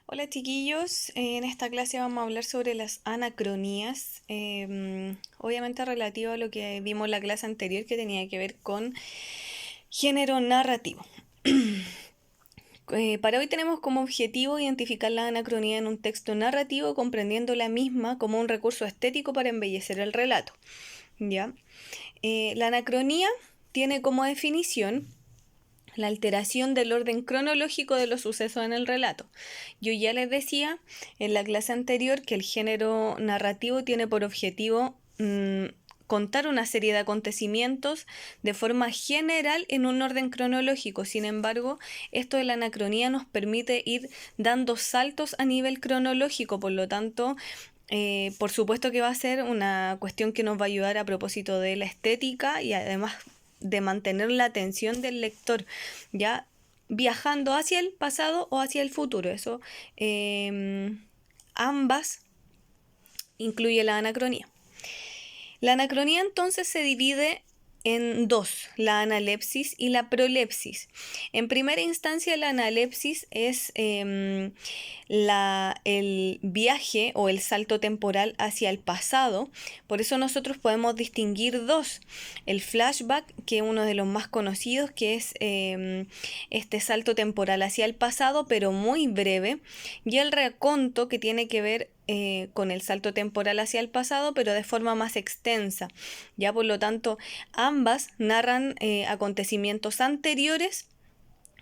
Hola chiquillos, en esta clase vamos a hablar sobre las anacronías, obviamente relativo a lo que vimos en la clase anterior que tenía que ver con género narrativo. Para hoy tenemos como objetivo identificar la anacronía en un texto narrativo, comprendiendo la misma como un recurso estético para embellecer el relato. ¿Ya? La anacronía tiene como definición la alteración del orden cronológico de los sucesos en el relato. Yo ya les decía en la clase anterior que el género narrativo tiene por objetivo contar una serie de acontecimientos de forma general en un orden cronológico. Sin embargo, esto de la anacronía nos permite ir dando saltos a nivel cronológico, por lo tanto, por supuesto que va a ser una cuestión que nos va a ayudar a propósito de la estética y además de mantener la atención del lector, ya viajando hacia el pasado o hacia el futuro. Eso ambas incluye la anacronía. La anacronía entonces se divide en dos, la analepsis y la prolepsis. En primera instancia, la analepsis es el viaje o el salto temporal hacia el pasado. Por eso nosotros podemos distinguir dos. El flashback, que es uno de los más conocidos, que es este salto temporal hacia el pasado, pero muy breve. Y el raconto, que tiene que ver con el salto temporal hacia el pasado, pero de forma más extensa. Ya por lo tanto, ambas narran acontecimientos anteriores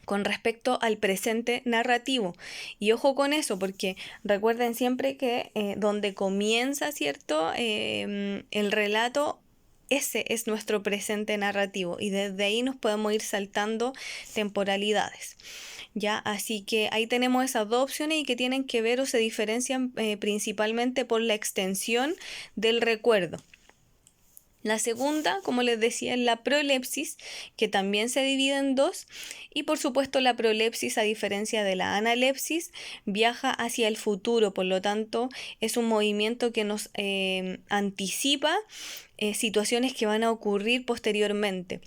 con respecto al presente narrativo. Y ojo con eso, porque recuerden siempre que donde comienza, ¿cierto? El relato, ese es nuestro presente narrativo y desde ahí nos podemos ir saltando temporalidades. ¿Ya? Así que ahí tenemos esas dos opciones y que tienen que ver o se diferencian principalmente por la extensión del recuerdo. La segunda, como les decía, es la prolepsis, que también se divide en dos. Y por supuesto la prolepsis, a diferencia de la analepsis, viaja hacia el futuro. Por lo tanto, es un movimiento que nos anticipa situaciones que van a ocurrir posteriormente.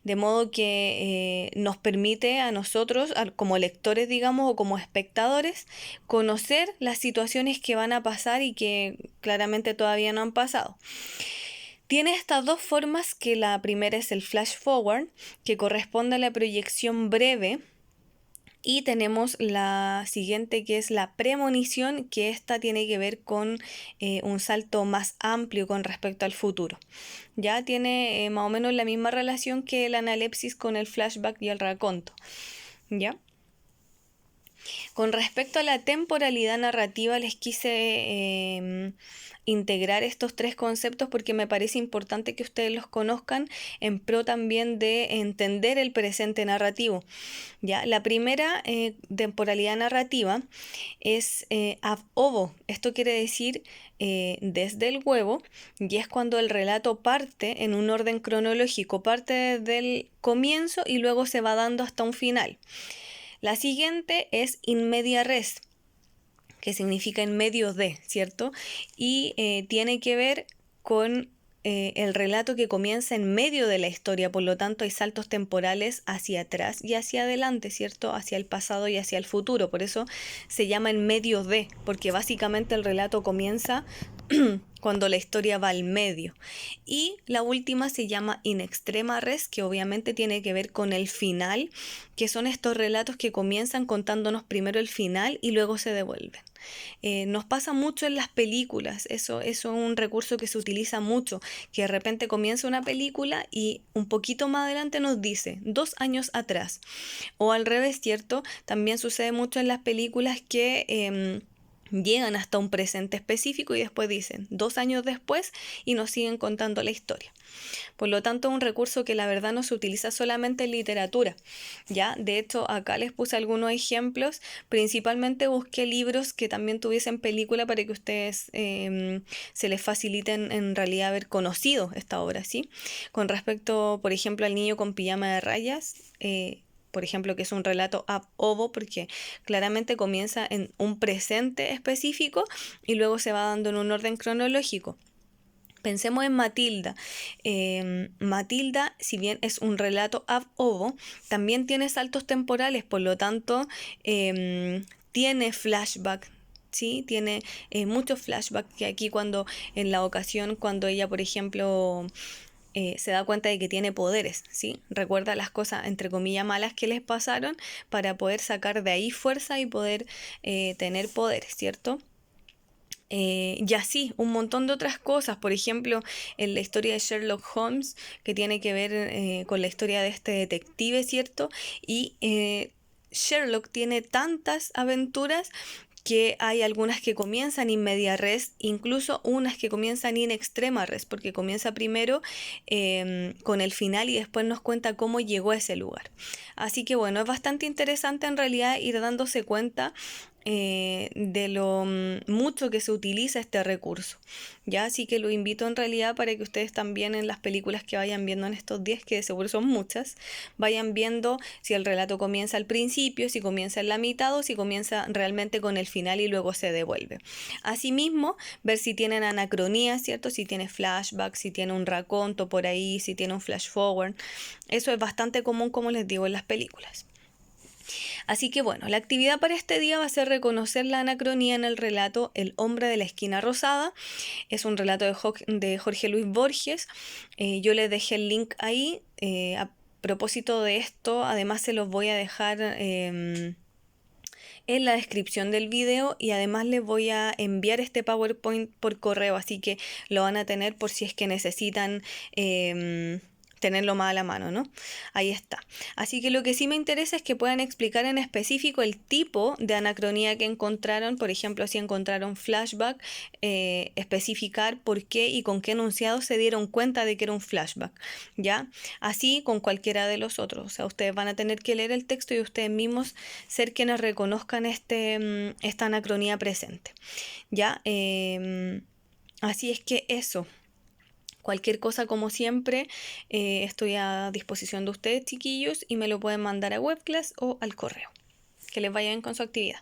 De modo que nos permite a nosotros, como lectores, digamos, o como espectadores, conocer las situaciones que van a pasar y que claramente todavía no han pasado. Tiene estas dos formas, que la primera es el flash forward, que corresponde a la proyección breve, y tenemos la siguiente, que es la premonición, que esta tiene que ver con un salto más amplio con respecto al futuro. Ya tiene más o menos la misma relación que la analepsis con el flashback y el raconto. ¿Ya? Con respecto a la temporalidad narrativa, les quise integrar estos tres conceptos porque me parece importante que ustedes los conozcan en pro también de entender el presente narrativo. ¿Ya? La primera temporalidad narrativa es ab ovo. Esto quiere decir desde el huevo, y es cuando el relato parte en un orden cronológico, parte desde el comienzo y luego se va dando hasta un final. La siguiente es in media res, que significa en medio de, ¿cierto? Y tiene que ver con el relato que comienza en medio de la historia, por lo tanto hay saltos temporales hacia atrás y hacia adelante, ¿cierto? Hacia el pasado y hacia el futuro, por eso se llama en medio de, porque básicamente el relato comienza cuando la historia va al medio. Y la última se llama in extrema res, que obviamente tiene que ver con el final, que son estos relatos que comienzan contándonos primero el final y luego se devuelven. Nos pasa mucho en las películas, eso es un recurso que se utiliza mucho, que de repente comienza una película y un poquito más adelante nos dice 2 años atrás. O al revés, ¿cierto? También sucede mucho en las películas que llegan hasta un presente específico y después dicen 2 años después y nos siguen contando la historia. Por lo tanto, es un recurso que la verdad no se utiliza solamente en literatura, ¿ya? De hecho, acá les puse algunos ejemplos, principalmente busqué libros que también tuviesen película para que ustedes se les faciliten en realidad haber conocido esta obra, ¿sí? Con respecto, por ejemplo, al niño con pijama de rayas, por ejemplo, que es un relato ab ovo, porque claramente comienza en un presente específico y luego se va dando en un orden cronológico. Pensemos en Matilda. Matilda, si bien es un relato ab ovo, también tiene saltos temporales, por lo tanto, tiene flashback. Sí, tiene muchos flashbacks que aquí cuando en la ocasión cuando ella, por ejemplo, se da cuenta de que tiene poderes, ¿sí? Recuerda las cosas, entre comillas, malas que les pasaron para poder sacar de ahí fuerza y poder tener poderes, ¿cierto? Y así, un montón de otras cosas, por ejemplo, en la historia de Sherlock Holmes, que tiene que ver con la historia de este detective, ¿cierto? Y Sherlock tiene tantas aventuras que hay algunas que comienzan in media res, incluso unas que comienzan in extrema res, porque comienza primero con el final y después nos cuenta cómo llegó a ese lugar. Así que bueno, es bastante interesante en realidad ir dándose cuenta de lo mucho que se utiliza este recurso. Ya, así que lo invito en realidad para que ustedes también en las películas que vayan viendo en estos días, que de seguro son muchas, vayan viendo si el relato comienza al principio, si comienza en la mitad o si comienza realmente con el final y luego se devuelve. Asimismo, ver si tienen anacronía, ¿cierto? Si tiene flashback, si tiene un raconto por ahí, si tiene un flash forward. Eso es bastante común, como les digo, en las películas. Así que bueno, la actividad para este día va a ser reconocer la anacronía en el relato El hombre de la esquina rosada. Es un relato de Jorge Luis Borges. Yo les dejé el link ahí. A propósito de esto, además se los voy a dejar en la descripción del video y además les voy a enviar este PowerPoint por correo, así que lo van a tener por si es que necesitan tenerlo más a la mano, ¿no? Ahí está. Así que lo que sí me interesa es que puedan explicar en específico el tipo de anacronía que encontraron, por ejemplo, si encontraron flashback, especificar por qué y con qué enunciado se dieron cuenta de que era un flashback, ¿ya? Así con cualquiera de los otros. O sea, ustedes van a tener que leer el texto y ustedes mismos ser quienes reconozcan esta anacronía presente, ¿ya? Así es que eso. Cualquier cosa, como siempre, estoy a disposición de ustedes, chiquillos, y me lo pueden mandar a Webclass o al correo. Que les vaya bien con su actividad.